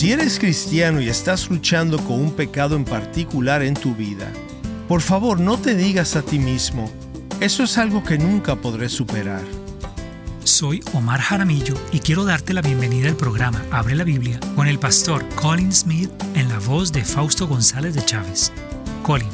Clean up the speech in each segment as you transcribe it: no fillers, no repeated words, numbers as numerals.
Si eres cristiano y estás luchando con un pecado en particular en tu vida, por favor no te digas a ti mismo, eso es algo que nunca podré superar. Soy Omar Jaramillo y quiero darte la bienvenida al programa Abre la Biblia con el pastor Colin Smith en la voz de Fausto González de Chávez. Colin,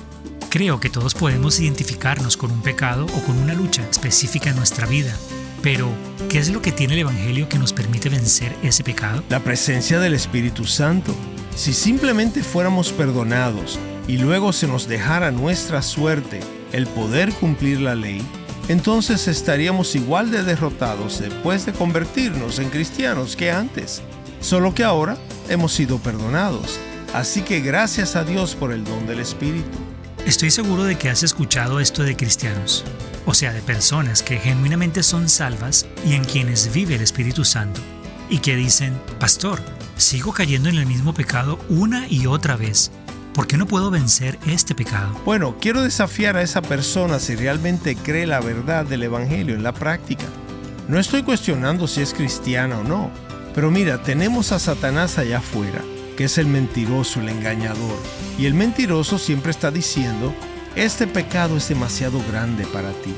creo que todos podemos identificarnos con un pecado o con una lucha específica en nuestra vida, pero ¿qué es lo que tiene el Evangelio que nos permite vencer ese pecado? La presencia del Espíritu Santo. Si simplemente fuéramos perdonados y luego se nos dejara nuestra suerte el poder cumplir la ley, entonces estaríamos igual de derrotados después de convertirnos en cristianos que antes, solo que ahora hemos sido perdonados. Así que gracias a Dios por el don del Espíritu. Estoy seguro de que has escuchado esto de cristianos, o sea, de personas que genuinamente son salvas y en quienes vive el Espíritu Santo, y que dicen, pastor, sigo cayendo en el mismo pecado una y otra vez. ¿Por qué no puedo vencer este pecado? Bueno, quiero desafiar a esa persona si realmente cree la verdad del Evangelio en la práctica. No estoy cuestionando si es cristiana o no, pero mira, tenemos a Satanás allá afuera, que es el mentiroso, el engañador, y el mentiroso siempre está diciendo, este pecado es demasiado grande para ti.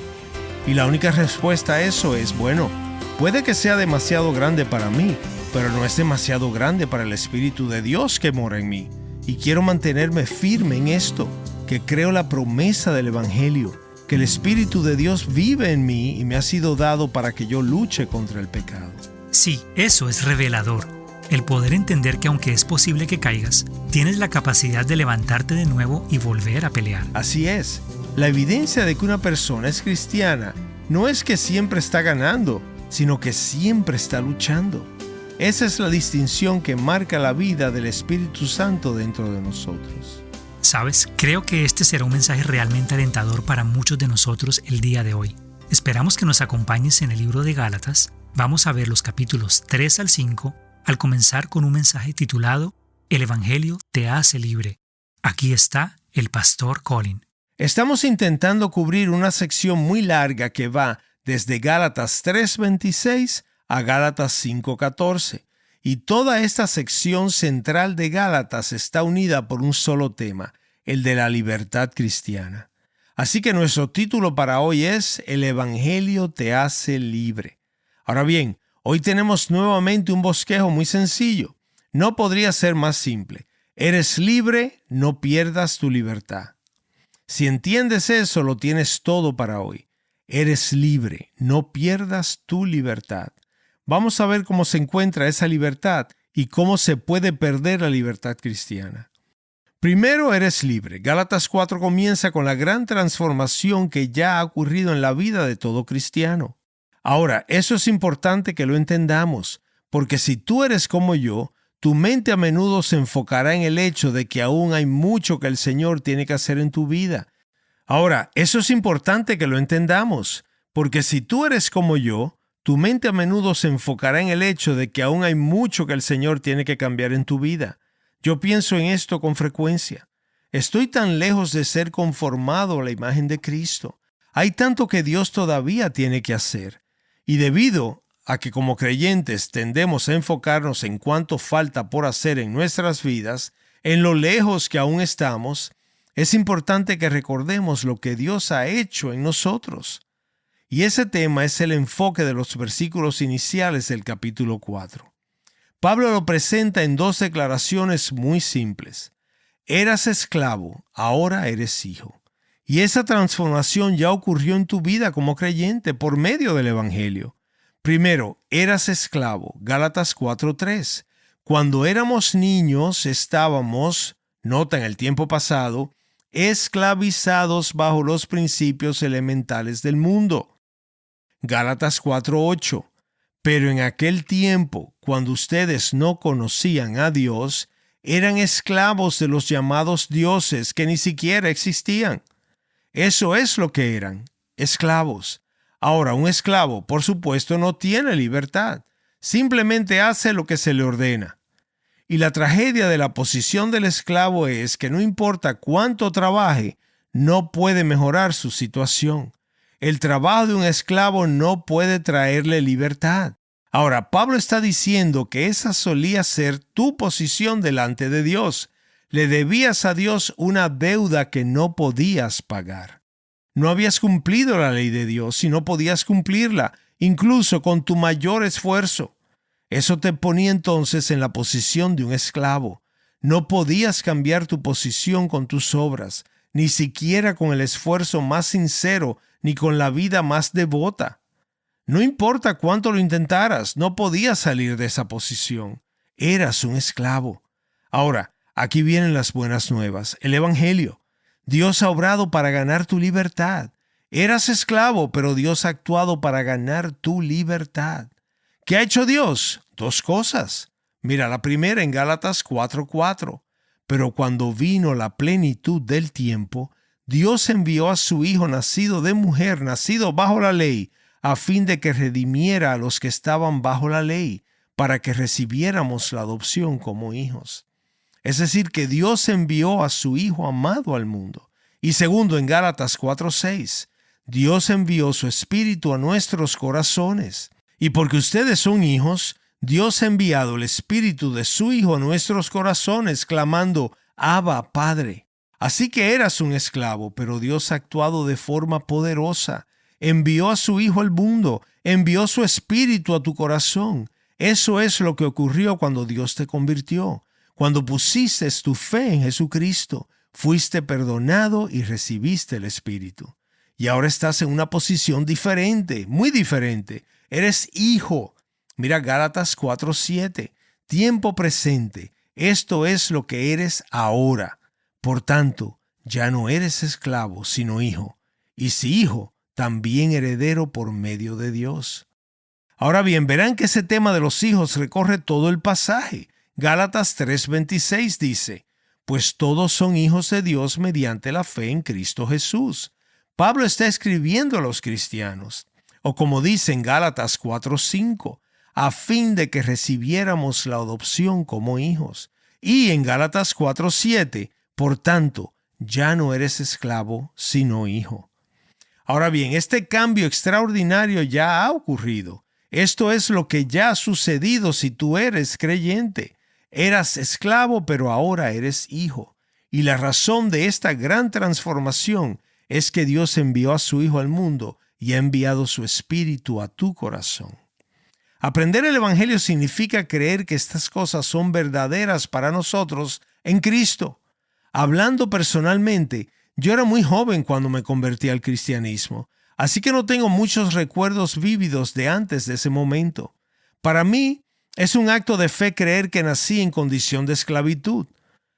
Y la única respuesta a eso es, bueno, puede que sea demasiado grande para mí, pero no es demasiado grande para el Espíritu de Dios que mora en mí. Y quiero mantenerme firme en esto, que creo la promesa del Evangelio, que el Espíritu de Dios vive en mí y me ha sido dado para que yo luche contra el pecado. Sí, eso es revelador. El poder entender que aunque es posible que caigas, tienes la capacidad de levantarte de nuevo y volver a pelear. Así es. La evidencia de que una persona es cristiana no es que siempre está ganando, sino que siempre está luchando. Esa es la distinción que marca la vida del Espíritu Santo dentro de nosotros. Sabes, creo que este será un mensaje realmente alentador para muchos de nosotros el día de hoy. Esperamos que nos acompañes en el libro de Gálatas. Vamos a ver los capítulos 3 al 5, al comenzar con un mensaje titulado El Evangelio te hace libre. Aquí está el pastor Colin. Estamos intentando cubrir una sección muy larga que va desde Gálatas 3:26 a Gálatas 5:14, y toda esta sección central de Gálatas está unida por un solo tema, el de la libertad cristiana. Así que nuestro título para hoy es El Evangelio te hace libre. Ahora bien, hoy tenemos nuevamente un bosquejo muy sencillo. No podría ser más simple. Eres libre, no pierdas tu libertad. Si entiendes eso, lo tienes todo para hoy. Eres libre, no pierdas tu libertad. Vamos a ver cómo se encuentra esa libertad y cómo se puede perder la libertad cristiana. Primero, eres libre. Gálatas 4 comienza con la gran transformación que ya ha ocurrido en la vida de todo cristiano. Ahora, eso es importante que lo entendamos, porque si tú eres como yo, tu mente a menudo se enfocará en el hecho de que aún hay mucho que el Señor tiene que hacer en tu vida. Ahora, eso es importante que lo entendamos, porque si tú eres como yo, tu mente a menudo se enfocará en el hecho de que aún hay mucho que el Señor tiene que cambiar en tu vida. Yo pienso en esto con frecuencia. Estoy tan lejos de ser conformado a la imagen de Cristo. Hay tanto que Dios todavía tiene que hacer. Y debido a que como creyentes tendemos a enfocarnos en cuánto falta por hacer en nuestras vidas, en lo lejos que aún estamos, es importante que recordemos lo que Dios ha hecho en nosotros. Y ese tema es el enfoque de los versículos iniciales del capítulo 4. Pablo lo presenta en dos declaraciones muy simples. Eras esclavo, ahora eres hijo. Y esa transformación ya ocurrió en tu vida como creyente por medio del Evangelio. Primero, eras esclavo, Gálatas 4:3. Cuando éramos niños estábamos, nota en el tiempo pasado, esclavizados bajo los principios elementales del mundo. Gálatas 4:8. Pero en aquel tiempo, cuando ustedes no conocían a Dios, eran esclavos de los llamados dioses que ni siquiera existían. Eso es lo que eran, esclavos. Ahora, un esclavo, por supuesto, no tiene libertad. Simplemente hace lo que se le ordena. Y la tragedia de la posición del esclavo es que no importa cuánto trabaje, no puede mejorar su situación. El trabajo de un esclavo no puede traerle libertad. Ahora, Pablo está diciendo que esa solía ser tu posición delante de Dios. Le debías a Dios una deuda que no podías pagar. No habías cumplido la ley de Dios y no podías cumplirla, incluso con tu mayor esfuerzo. Eso te ponía entonces en la posición de un esclavo. No podías cambiar tu posición con tus obras, ni siquiera con el esfuerzo más sincero, ni con la vida más devota. No importa cuánto lo intentaras, no podías salir de esa posición. Eras un esclavo. Ahora, aquí vienen las buenas nuevas, el Evangelio. Dios ha obrado para ganar tu libertad. Eras esclavo, pero Dios ha actuado para ganar tu libertad. ¿Qué ha hecho Dios? Dos cosas. Mira, la primera en Gálatas 4:4. Pero cuando vino la plenitud del tiempo, Dios envió a su Hijo nacido de mujer, nacido bajo la ley, a fin de que redimiera a los que estaban bajo la ley, para que recibiéramos la adopción como hijos. Es decir, que Dios envió a su Hijo amado al mundo. Y segundo, en Gálatas 4:6, Dios envió su Espíritu a nuestros corazones. Y porque ustedes son hijos, Dios ha enviado el Espíritu de su Hijo a nuestros corazones, clamando, Abba, Padre. Así que eras un esclavo, pero Dios ha actuado de forma poderosa. Envió a su Hijo al mundo, envió su Espíritu a tu corazón. Eso es lo que ocurrió cuando Dios te convirtió. Cuando pusiste tu fe en Jesucristo, fuiste perdonado y recibiste el Espíritu. Y ahora estás en una posición diferente, muy diferente. Eres hijo. Mira Gálatas 4:7. Tiempo presente. Esto es lo que eres ahora. Por tanto, ya no eres esclavo, sino hijo. Y si hijo, también heredero por medio de Dios. Ahora bien, verán que ese tema de los hijos recorre todo el pasaje. Gálatas 3:26 dice, pues todos son hijos de Dios mediante la fe en Cristo Jesús. Pablo está escribiendo a los cristianos, o como dice en Gálatas 4:5, a fin de que recibiéramos la adopción como hijos. Y en Gálatas 4:7, por tanto, ya no eres esclavo, sino hijo. Ahora bien, este cambio extraordinario ya ha ocurrido. Esto es lo que ya ha sucedido si tú eres creyente. Eras esclavo, pero ahora eres hijo. Y la razón de esta gran transformación es que Dios envió a su Hijo al mundo y ha enviado su Espíritu a tu corazón. Aprender el Evangelio significa creer que estas cosas son verdaderas para nosotros en Cristo. Hablando personalmente, yo era muy joven cuando me convertí al cristianismo, así que no tengo muchos recuerdos vívidos de antes de ese momento. Para mí, es un acto de fe creer que nací en condición de esclavitud.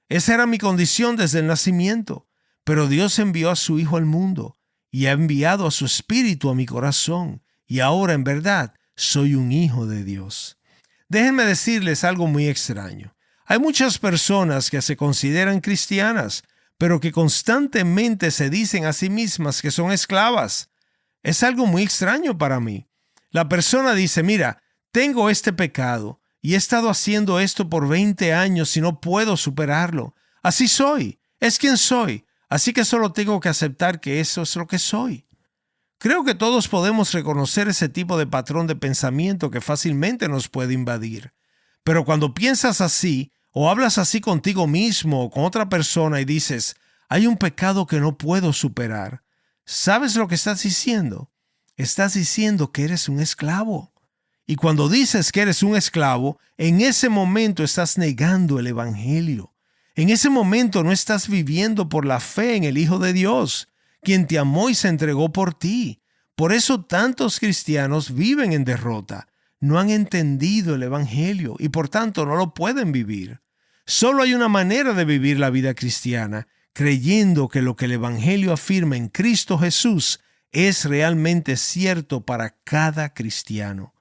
Esa era mi condición desde el nacimiento, pero Dios envió a su Hijo al mundo y ha enviado a su Espíritu a mi corazón, y ahora en verdad soy un hijo de Dios. Déjenme decirles algo muy extraño. Hay muchas personas que se consideran cristianas, pero que constantemente se dicen a sí mismas que son esclavas. Es algo muy extraño para mí. La persona dice, mira, tengo este pecado y he estado haciendo esto por 20 años y no puedo superarlo. Así soy, es quien soy, así que solo tengo que aceptar que eso es lo que soy. Creo que todos podemos reconocer ese tipo de patrón de pensamiento que fácilmente nos puede invadir. Pero cuando piensas así, o hablas así contigo mismo o con otra persona y dices, hay un pecado que no puedo superar, ¿sabes lo que estás diciendo? Estás diciendo que eres un esclavo. Y cuando dices que eres un esclavo, en ese momento estás negando el Evangelio. En ese momento no estás viviendo por la fe en el Hijo de Dios, quien te amó y se entregó por ti. Por eso tantos cristianos viven en derrota. No han entendido el Evangelio y por tanto no lo pueden vivir. Solo hay una manera de vivir la vida cristiana, creyendo que lo que el Evangelio afirma en Cristo Jesús es realmente cierto para cada cristiano.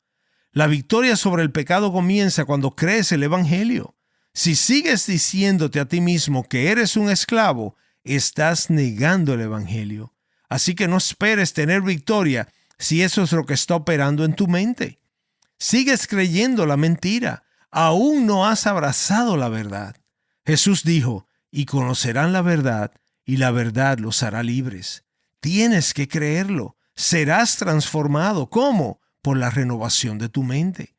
La victoria sobre el pecado comienza cuando crees el Evangelio. Si sigues diciéndote a ti mismo que eres un esclavo, estás negando el Evangelio. Así que no esperes tener victoria si eso es lo que está operando en tu mente. Sigues creyendo la mentira. Aún no has abrazado la verdad. Jesús dijo, y conocerán la verdad, y la verdad los hará libres. Tienes que creerlo. Serás transformado. ¿Cómo? Por la renovación de tu mente.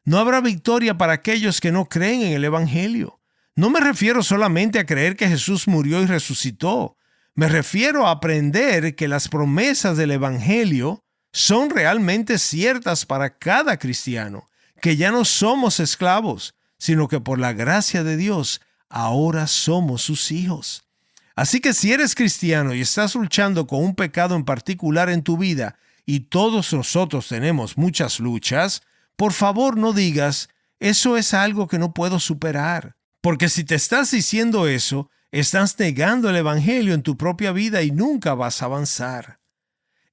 No habrá victoria para aquellos que no creen en el Evangelio. No me refiero solamente a creer que Jesús murió y resucitó. Me refiero a aprender que las promesas del Evangelio son realmente ciertas para cada cristiano, que ya no somos esclavos, sino que por la gracia de Dios ahora somos sus hijos. Así que si eres cristiano y estás luchando con un pecado en particular en tu vida, y todos nosotros tenemos muchas luchas, por favor no digas, eso es algo que no puedo superar. Porque si te estás diciendo eso, estás negando el Evangelio en tu propia vida y nunca vas a avanzar.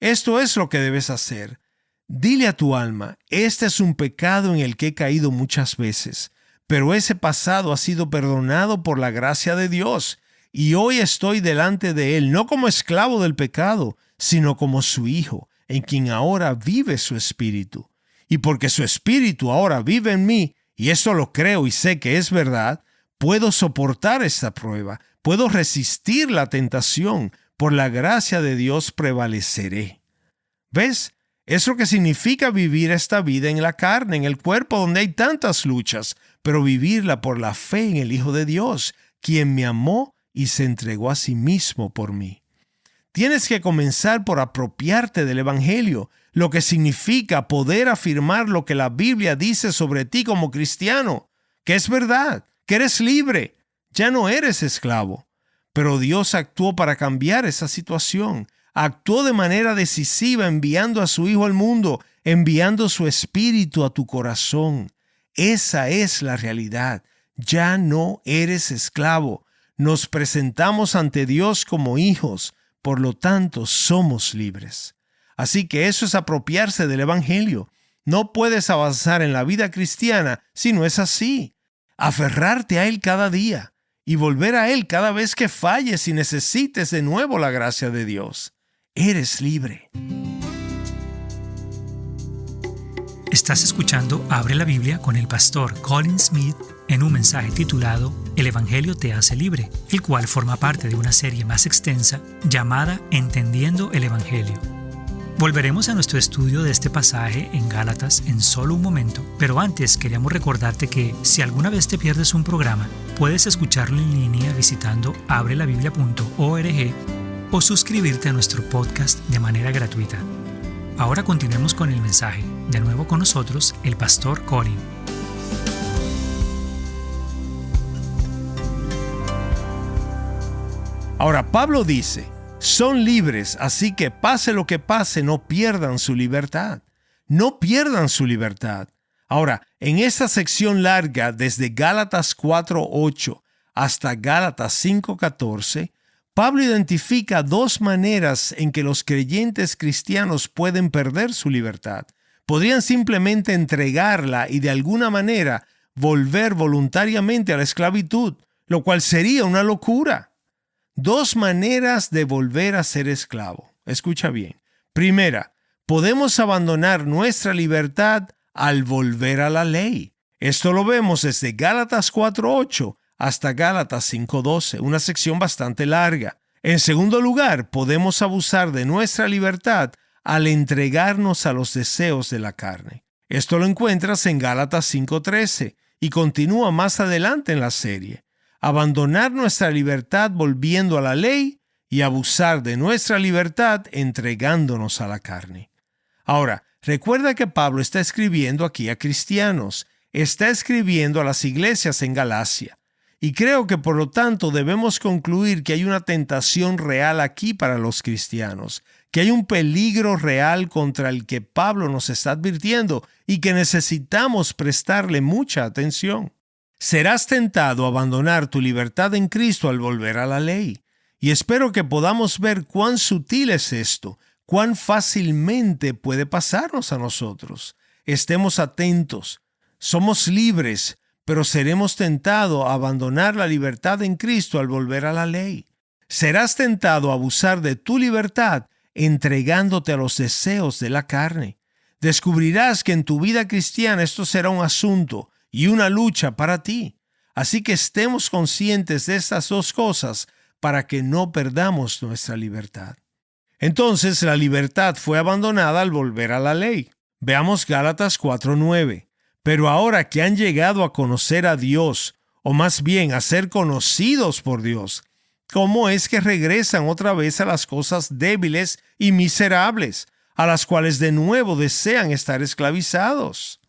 Esto es lo que debes hacer. Dile a tu alma, este es un pecado en el que he caído muchas veces, pero ese pasado ha sido perdonado por la gracia de Dios, y hoy estoy delante de Él, no como esclavo del pecado, sino como su hijo, en quien ahora vive su espíritu. Y porque su espíritu ahora vive en mí, y esto lo creo y sé que es verdad, puedo soportar esta prueba, puedo resistir la tentación, por la gracia de Dios prevaleceré. ¿Ves? Es lo que significa vivir esta vida en la carne, en el cuerpo donde hay tantas luchas, pero vivirla por la fe en el Hijo de Dios, quien me amó y se entregó a sí mismo por mí. Tienes que comenzar por apropiarte del Evangelio, lo que significa poder afirmar lo que la Biblia dice sobre ti como cristiano, que es verdad, que eres libre, ya no eres esclavo. Pero Dios actuó para cambiar esa situación. Actuó de manera decisiva enviando a su Hijo al mundo, enviando su Espíritu a tu corazón. Esa es la realidad. Ya no eres esclavo. Nos presentamos ante Dios como hijos, por lo tanto somos libres. Así que eso es apropiarse del Evangelio. No puedes avanzar en la vida cristiana si no es así. Aferrarte a Él cada día y volver a Él cada vez que falles y necesites de nuevo la gracia de Dios. Eres libre. Estás escuchando Abre la Biblia con el pastor Colin Smith en un mensaje titulado El Evangelio te hace libre, el cual forma parte de una serie más extensa llamada Entendiendo el Evangelio. Volveremos a nuestro estudio de este pasaje en Gálatas en solo un momento, pero antes queríamos recordarte que si alguna vez te pierdes un programa, puedes escucharlo en línea visitando abrelabiblia.org o suscribirte a nuestro podcast de manera gratuita. Ahora continuemos con el mensaje. De nuevo con nosotros, el pastor Colin. Ahora, Pablo dice, son libres, así que pase lo que pase, no pierdan su libertad. No pierdan su libertad. Ahora, en esta sección larga, desde Gálatas 4:8 hasta Gálatas 5:14, Pablo identifica dos maneras en que los creyentes cristianos pueden perder su libertad. Podrían simplemente entregarla y de alguna manera volver voluntariamente a la esclavitud, lo cual sería una locura. Dos maneras de volver a ser esclavo. Escucha bien. Primera, podemos abandonar nuestra libertad al volver a la ley. Esto lo vemos desde Gálatas 4:8 hasta Gálatas 5:12, una sección bastante larga. En segundo lugar, podemos abusar de nuestra libertad al entregarnos a los deseos de la carne. Esto lo encuentras en Gálatas 5:13 y continúa más adelante en la serie. Abandonar nuestra libertad volviendo a la ley y abusar de nuestra libertad entregándonos a la carne. Ahora, recuerda que Pablo está escribiendo aquí a cristianos, está escribiendo a las iglesias en Galacia. Y creo que por lo tanto debemos concluir que hay una tentación real aquí para los cristianos, que hay un peligro real contra el que Pablo nos está advirtiendo y que necesitamos prestarle mucha atención. Serás tentado a abandonar tu libertad en Cristo al volver a la ley. Y espero que podamos ver cuán sutil es esto, cuán fácilmente puede pasarnos a nosotros. Estemos atentos. Somos libres, pero seremos tentados a abandonar la libertad en Cristo al volver a la ley. Serás tentado a abusar de tu libertad entregándote a los deseos de la carne. Descubrirás que en tu vida cristiana esto será un asunto y una lucha para ti. Así que estemos conscientes de estas dos cosas para que no perdamos nuestra libertad. Entonces la libertad fue abandonada al volver a la ley. Veamos Gálatas 4:9. Pero ahora que han llegado a conocer a Dios, o más bien a ser conocidos por Dios, ¿cómo es que regresan otra vez a las cosas débiles y miserables, a las cuales de nuevo desean estar esclavizados?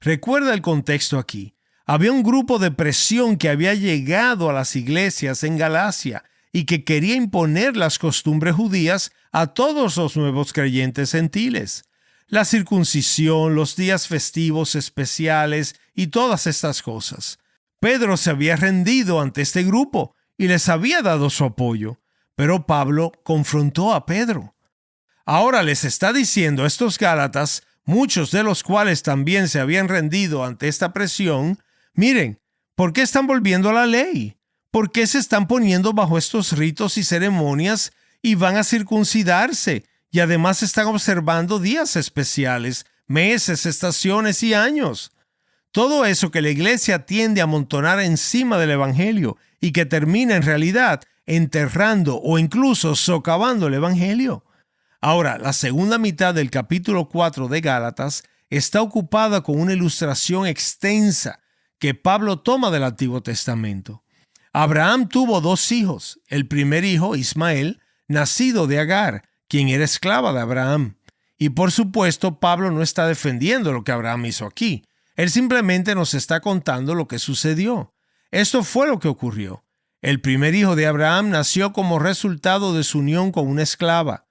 Recuerda el contexto aquí. Había un grupo de presión que había llegado a las iglesias en Galacia y que quería imponer las costumbres judías a todos los nuevos creyentes gentiles. La circuncisión, los días festivos especiales y todas estas cosas. Pedro se había rendido ante este grupo y les había dado su apoyo, pero Pablo confrontó a Pedro. Ahora les está diciendo a estos gálatas, muchos de los cuales también se habían rendido ante esta presión, miren, ¿por qué están volviendo a la ley? ¿Por qué se están poniendo bajo estos ritos y ceremonias y van a circuncidarse? Y además están observando días especiales, meses, estaciones y años. Todo eso que la iglesia tiende a amontonar encima del evangelio y que termina en realidad enterrando o incluso socavando el evangelio. Ahora, la segunda mitad del capítulo 4 de Gálatas está ocupada con una ilustración extensa que Pablo toma del Antiguo Testamento. Abraham tuvo 2 hijos. El primer hijo, Ismael, nacido de Agar, quien era esclava de Abraham. Y por supuesto, Pablo no está defendiendo lo que Abraham hizo aquí. Él simplemente nos está contando lo que sucedió. Esto fue lo que ocurrió. El primer hijo de Abraham nació como resultado de su unión con una esclava.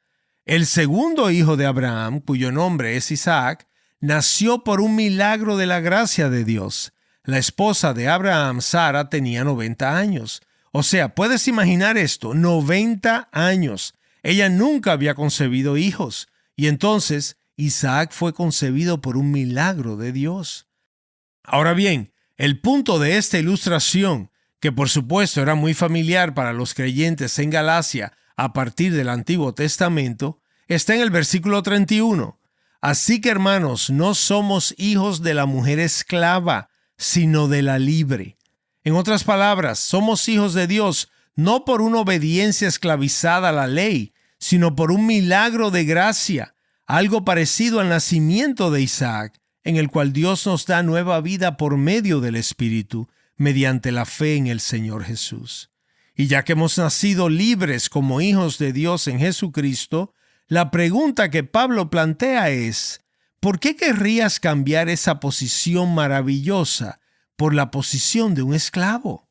El segundo hijo de Abraham, cuyo nombre es Isaac, nació por un milagro de la gracia de Dios. La esposa de Abraham, Sara, tenía 90 años. O sea, puedes imaginar esto, 90 años. Ella nunca había concebido hijos. Y entonces Isaac fue concebido por un milagro de Dios. Ahora bien, el punto de esta ilustración, que por supuesto era muy familiar para los creyentes en Galacia a partir del Antiguo Testamento, está en el versículo 31. Así que, hermanos, no somos hijos de la mujer esclava, sino de la libre. En otras palabras, somos hijos de Dios no por una obediencia esclavizada a la ley, sino por un milagro de gracia, algo parecido al nacimiento de Isaac, en el cual Dios nos da nueva vida por medio del Espíritu, mediante la fe en el Señor Jesús. Y ya que hemos nacido libres como hijos de Dios en Jesucristo, la pregunta que Pablo plantea es, ¿por qué querrías cambiar esa posición maravillosa por la posición de un esclavo?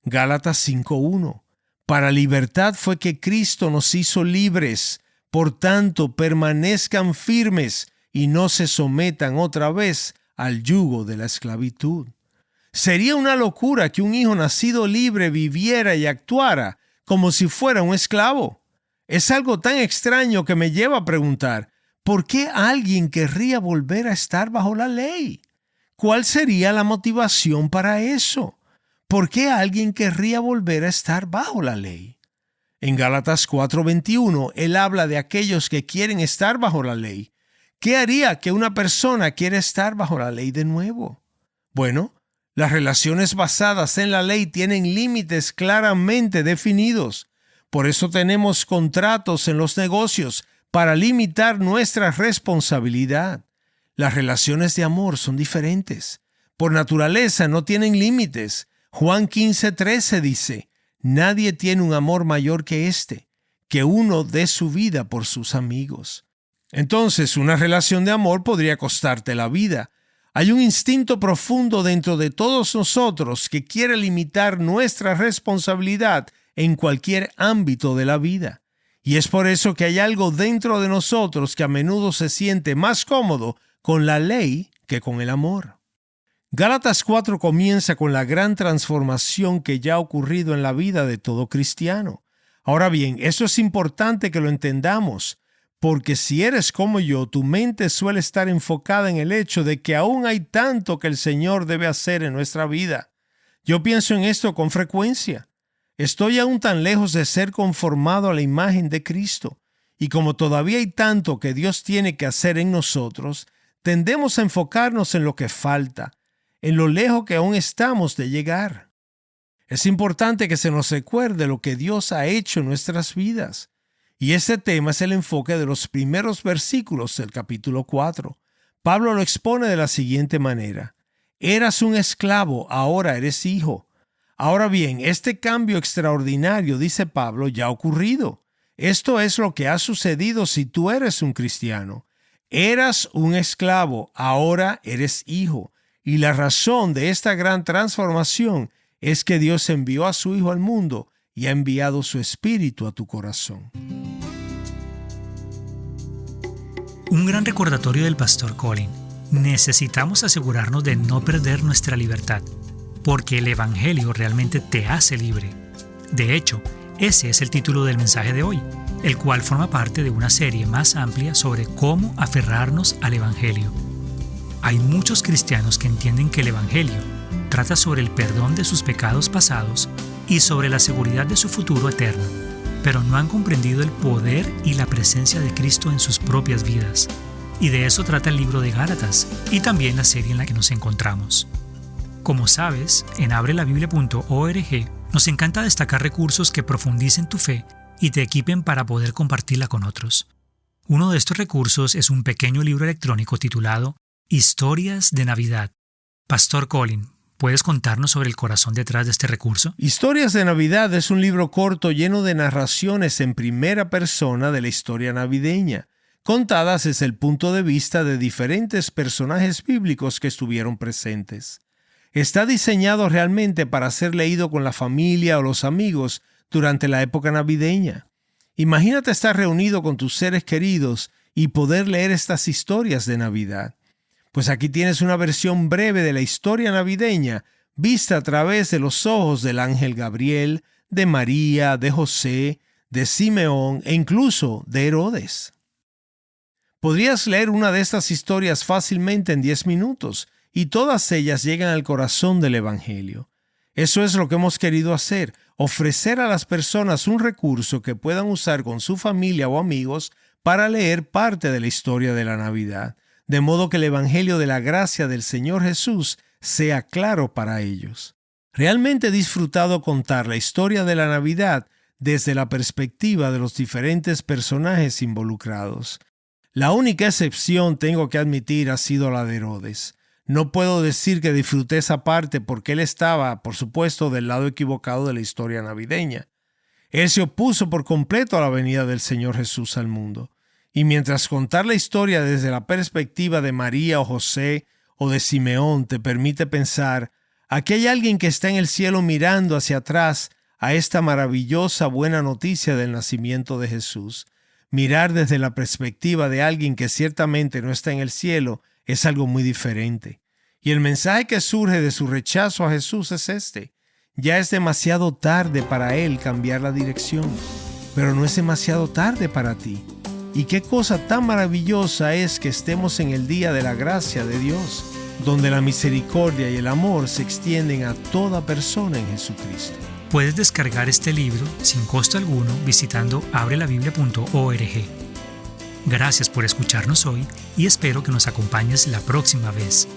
Gálatas 5:1. Para libertad fue que Cristo nos hizo libres, por tanto permanezcan firmes y no se sometan otra vez al yugo de la esclavitud. Sería una locura que un hijo nacido libre viviera y actuara como si fuera un esclavo. Es algo tan extraño que me lleva a preguntar, ¿por qué alguien querría volver a estar bajo la ley? ¿Cuál sería la motivación para eso? ¿Por qué alguien querría volver a estar bajo la ley? En Gálatas 4:21, él habla de aquellos que quieren estar bajo la ley. ¿Qué haría que una persona quiera estar bajo la ley de nuevo? Bueno, las relaciones basadas en la ley tienen límites claramente definidos. Por eso tenemos contratos en los negocios para limitar nuestra responsabilidad. Las relaciones de amor son diferentes. Por naturaleza no tienen límites. Juan 15:13 dice, nadie tiene un amor mayor que este, que uno dé su vida por sus amigos. Entonces, una relación de amor podría costarte la vida. Hay un instinto profundo dentro de todos nosotros que quiere limitar nuestra responsabilidad en cualquier ámbito de la vida. Y es por eso que hay algo dentro de nosotros que a menudo se siente más cómodo con la ley que con el amor. Gálatas 4 comienza con la gran transformación que ya ha ocurrido en la vida de todo cristiano. Ahora bien, eso es importante que lo entendamos, porque si eres como yo, tu mente suele estar enfocada en el hecho de que aún hay tanto que el Señor debe hacer en nuestra vida. Yo pienso en esto con frecuencia. Estoy aún tan lejos de ser conformado a la imagen de Cristo, y como todavía hay tanto que Dios tiene que hacer en nosotros, tendemos a enfocarnos en lo que falta, en lo lejos que aún estamos de llegar. Es importante que se nos recuerde lo que Dios ha hecho en nuestras vidas. Y este tema es el enfoque de los primeros versículos del capítulo 4. Pablo lo expone de la siguiente manera: eras un esclavo, ahora eres hijo. Ahora bien, este cambio extraordinario, dice Pablo, ya ha ocurrido. Esto es lo que ha sucedido si tú eres un cristiano. Eras un esclavo, ahora eres hijo. Y la razón de esta gran transformación es que Dios envió a su Hijo al mundo y ha enviado su Espíritu a tu corazón. Un gran recordatorio del pastor Colin. Necesitamos asegurarnos de no perder nuestra libertad, porque el Evangelio realmente te hace libre. De hecho, ese es el título del mensaje de hoy, el cual forma parte de una serie más amplia sobre cómo aferrarnos al Evangelio. Hay muchos cristianos que entienden que el Evangelio trata sobre el perdón de sus pecados pasados y sobre la seguridad de su futuro eterno, pero no han comprendido el poder y la presencia de Cristo en sus propias vidas. Y de eso trata el libro de Gálatas y también la serie en la que nos encontramos. Como sabes, en abrelabiblia.org nos encanta destacar recursos que profundicen tu fe y te equipen para poder compartirla con otros. Uno de estos recursos es un pequeño libro electrónico titulado Historias de Navidad. Pastor Colin, ¿puedes contarnos sobre el corazón detrás de este recurso? Historias de Navidad es un libro corto lleno de narraciones en primera persona de la historia navideña, contadas desde el punto de vista de diferentes personajes bíblicos que estuvieron presentes. Está diseñado realmente para ser leído con la familia o los amigos durante la época navideña. Imagínate estar reunido con tus seres queridos y poder leer estas historias de Navidad. Pues aquí tienes una versión breve de la historia navideña, vista a través de los ojos del ángel Gabriel, de María, de José, de Simeón e incluso de Herodes. Podrías leer una de estas historias fácilmente en 10 minutos, y todas ellas llegan al corazón del Evangelio. Eso es lo que hemos querido hacer, ofrecer a las personas un recurso que puedan usar con su familia o amigos para leer parte de la historia de la Navidad, de modo que el Evangelio de la gracia del Señor Jesús sea claro para ellos. Realmente he disfrutado contar la historia de la Navidad desde la perspectiva de los diferentes personajes involucrados. La única excepción, tengo que admitir, ha sido la de Herodes. No puedo decir que disfruté esa parte porque él estaba, por supuesto, del lado equivocado de la historia navideña. Él se opuso por completo a la venida del Señor Jesús al mundo. Y mientras contar la historia desde la perspectiva de María o José o de Simeón te permite pensar, aquí hay alguien que está en el cielo mirando hacia atrás a esta maravillosa buena noticia del nacimiento de Jesús. Mirar desde la perspectiva de alguien que ciertamente no está en el cielo es algo muy diferente. Y el mensaje que surge de su rechazo a Jesús es este: ya es demasiado tarde para él cambiar la dirección, pero no es demasiado tarde para ti. Y qué cosa tan maravillosa es que estemos en el día de la gracia de Dios, donde la misericordia y el amor se extienden a toda persona en Jesucristo. Puedes descargar este libro sin costo alguno visitando abrelabiblia.org. Gracias por escucharnos hoy y espero que nos acompañes la próxima vez.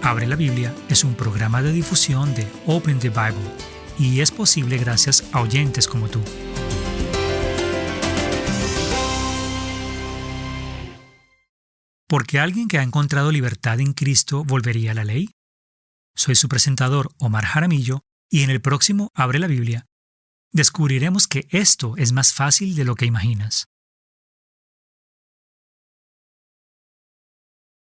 Abre la Biblia es un programa de difusión de Open the Bible y es posible gracias a oyentes como tú. ¿Por qué alguien que ha encontrado libertad en Cristo volvería a la ley? Soy su presentador, Omar Jaramillo, y en el próximo Abre la Biblia descubriremos que esto es más fácil de lo que imaginas.